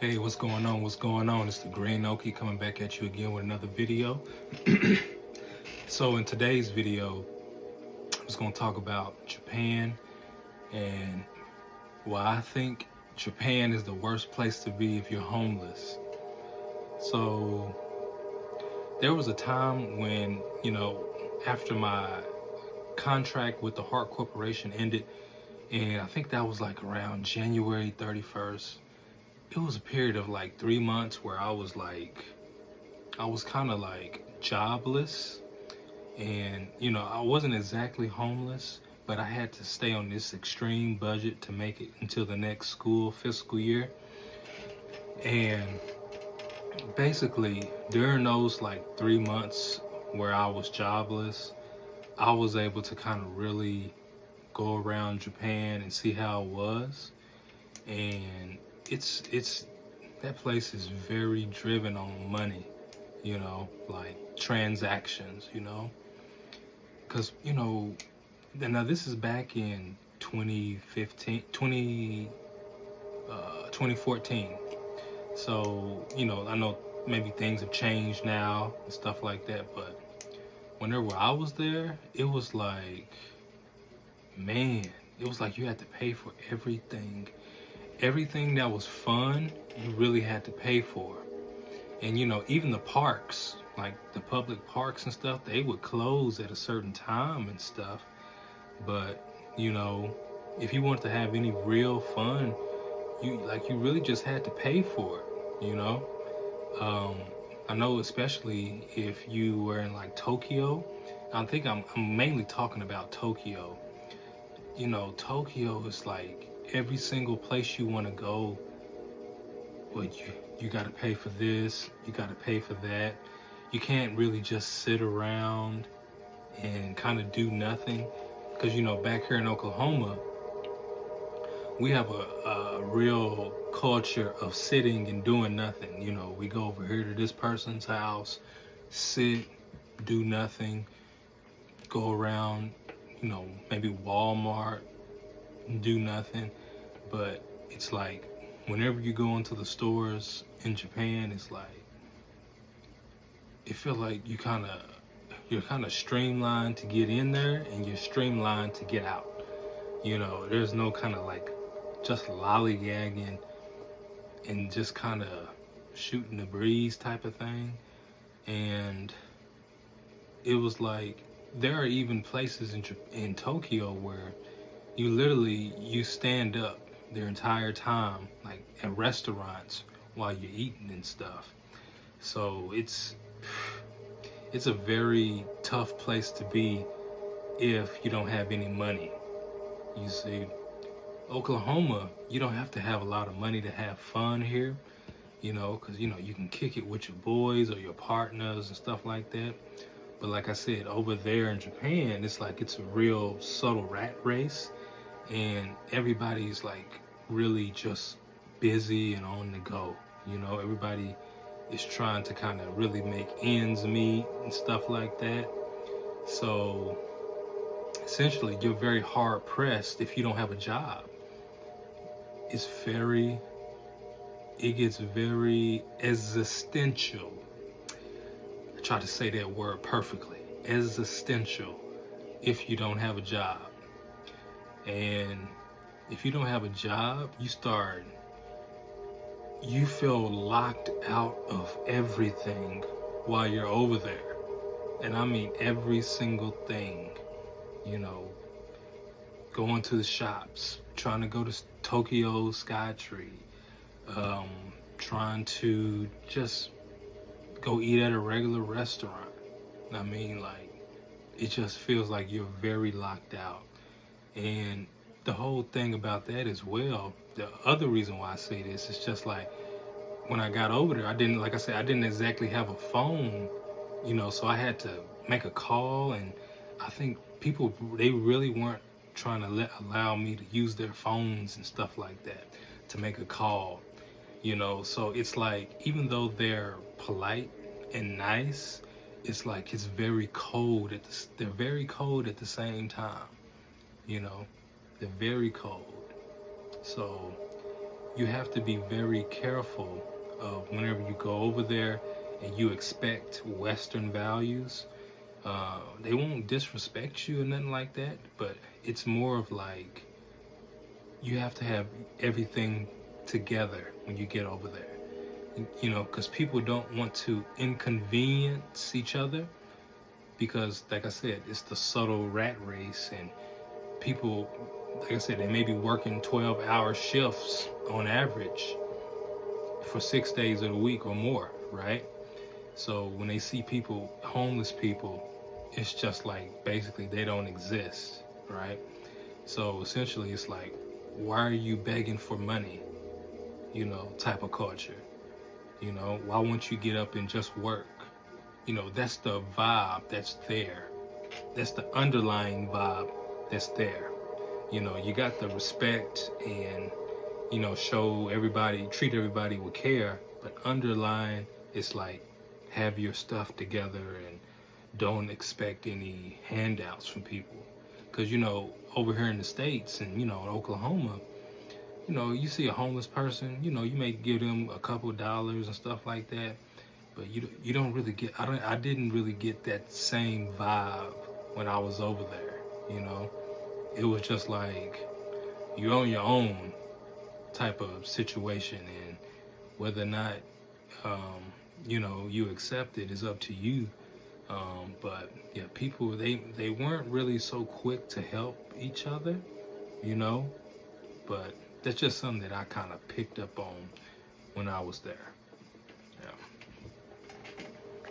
Hey, what's going on? What's going on? It's the Green Okie coming back at you again with another video. So in today's video, I was going to talk about Japan and why I think Japan is the worst place to be if you're homeless. So there was a time when, after my contract with the Hart Corporation ended, and I think that was like around January 31st. It was a period of like 3 months where I was kind of like jobless, and I wasn't exactly homeless, but I had to stay on this extreme budget to make it until the next school fiscal year. And basically during those like 3 months where I was jobless, I was able to kind of really go around Japan and see how it was. And it's that place is very driven on money, like transactions, because now this is back in 2015 2014. So I know maybe things have changed now and stuff like that, but whenever I was there, it was like, man, it was like you had to pay for everything. Everything that was fun, you really had to pay for. And even the parks, like the public parks and stuff, they would close at a certain time and stuff. But if you wanted to have any real fun, you really just had to pay for it. I know, especially if you were in like Tokyo. I think I'm mainly talking about Tokyo. Tokyo is like every single place you want to go, well, you got to pay for this, you got to pay for that. You can't really just sit around and kind of do nothing, because back here in Oklahoma, we have a real culture of sitting and doing nothing. We go over here to this person's house, sit, do nothing, go around, maybe Walmart, do nothing. But it's like whenever you go into the stores in Japan, it's like it feels like you're kind of streamlined to get in there, and you're streamlined to get out. There's no kind of like just lollygagging and just kind of shooting the breeze type of thing. And it was like there are even places in Tokyo where you stand up their entire time, like at restaurants, while you're eating and stuff. So it's a very tough place to be if you don't have any money. You see, Oklahoma, you don't have to have a lot of money to have fun here, because you can kick it with your boys or your partners and stuff like that. But like I said, over there in Japan, it's like it's a real subtle rat race, and everybody's like really just busy and on the go. Everybody is trying to kind of really make ends meet and stuff like that. So essentially, you're very hard pressed if you don't have a job. It gets very existential. I try to say that word perfectly. Existential if you don't have a job. And if you don't have a job, you feel locked out of everything while you're over there. And I mean every single thing. Going to the shops, trying to go to Tokyo Skytree, trying to just go eat at a regular restaurant. I mean, like, it just feels like you're very locked out. And the whole thing about that as well, the other reason why I say this is just like, when I got over there, I didn't exactly have a phone, so I had to make a call. And I think people, they really weren't trying to allow me to use their phones and stuff like that to make a call, so it's like, even though they're polite and nice, it's like it's very cold they're very cold at the same time. They're very cold. So you have to be very careful of whenever you go over there and you expect Western values. They won't disrespect you or nothing like that, but it's more of like you have to have everything together when you get over there. You know, because people don't want to inconvenience each other because, like I said, it's the subtle rat race, and people, like I said, they may be working 12-hour shifts on average for 6 days of the week or more, right? So when they see people, homeless people, it's just like basically they don't exist, right? So essentially it's like, why are you begging for money? You know, type of culture. You know, why won't you get up and just work? You know, that's the vibe that's there. That's the underlying vibe that's there. You know, you got the respect and, you know, show everybody, treat everybody with care, but underlying, it's like, have your stuff together and don't expect any handouts from people. Because, you know, over here in the States and, you know, in Oklahoma, you know, you see a homeless person, you know, you may give them a couple of dollars and stuff like that, but you don't really get, I didn't really get that same vibe when I was over there, you know. It was just like, you're on your own type of situation, and whether or not, you know, you accept it is up to you. But yeah, people, they weren't really so quick to help each other, you know, but that's just something that I kind of picked up on when I was there.